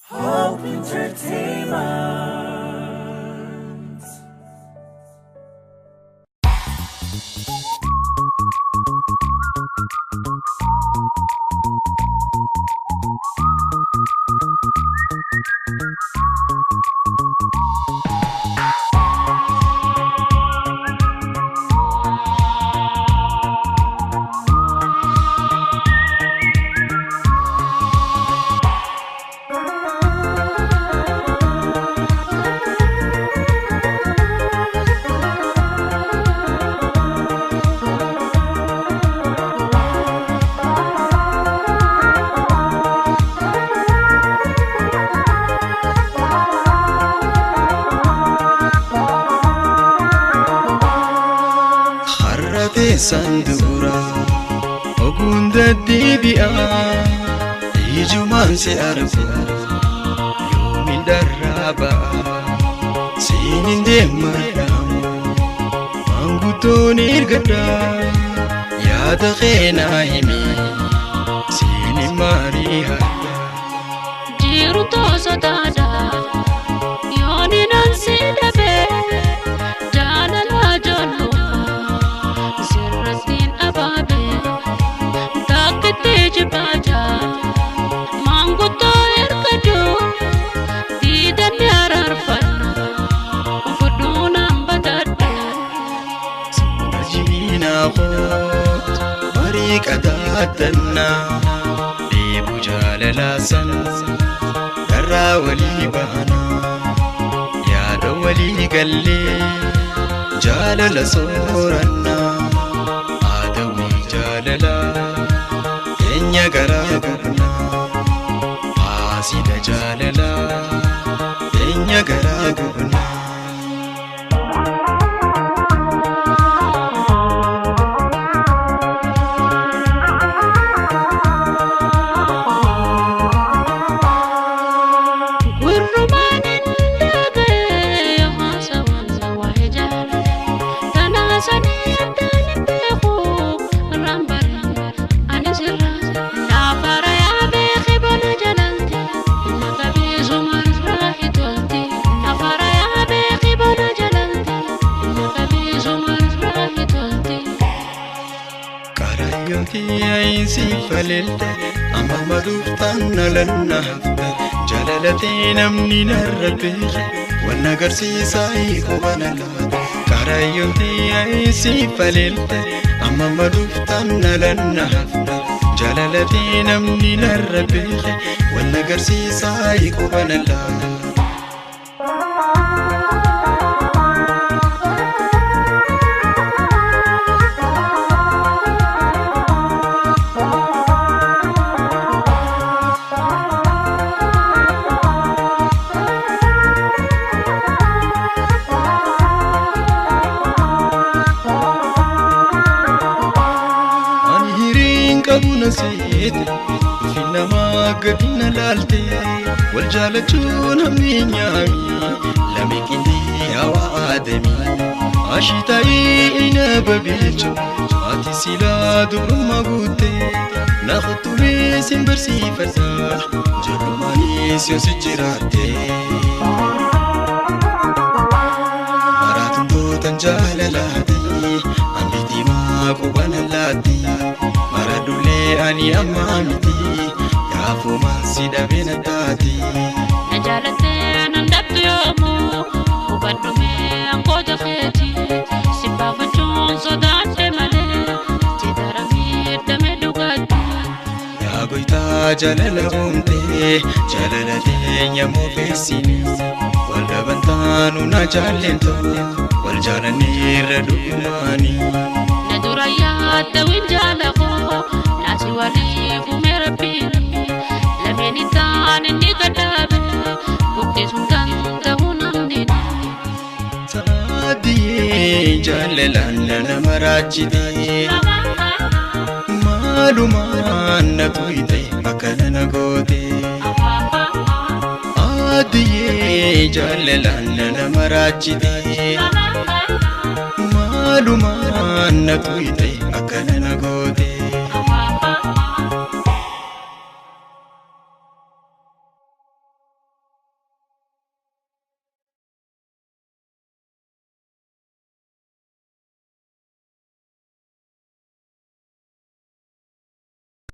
Hope Entertainment. Sandura ogunda dibia ijuman se arfu yomin daraba sininde madam manguton irgada ya dakhena himi sini mariha jiru to sadada yoni nan sidabe jalala jollo Jibata mango to erkado didan yararfana ufuduna mbadada Sirajina khot mariqadatna bibu jalalasan darra wali bahana ya dawali galle jalala soranna adawi jalala Gara gurna asida jalala enya gara gurna Yonti falilta amma maduftan lanna hafta jalalati namni narrabe wana garsi sai khobana la karayonti falilta amma maduftan lanna hafta jalalati namni narrabe wana garsi sai khobana la Kabuna sete fina magadina lalte wal jalachun hamnyami lamikindi hawa adami ashitai ina babilcho ati sila durma gute nakhtubi simbersi fata jalmani siyasijirate maratun do tanjalalati ambiti ma kubanalati Maradule ani amamiti yafu masida benatati najalate nandabtu yomu ubadume angoja kheti sipafachon sodante male tidarami damedugati ya goita jalala umte jalala nyamu fesini walda bantanu na jalento wal jalani radumani naduraya tawinjala nasi wali fumerapini lameni tani nikadabe bukti sunkan tahunandini Saadi jalalana namarachidi maluman natuite akana gote Adiye jalalana namarachidi maluman natuite akana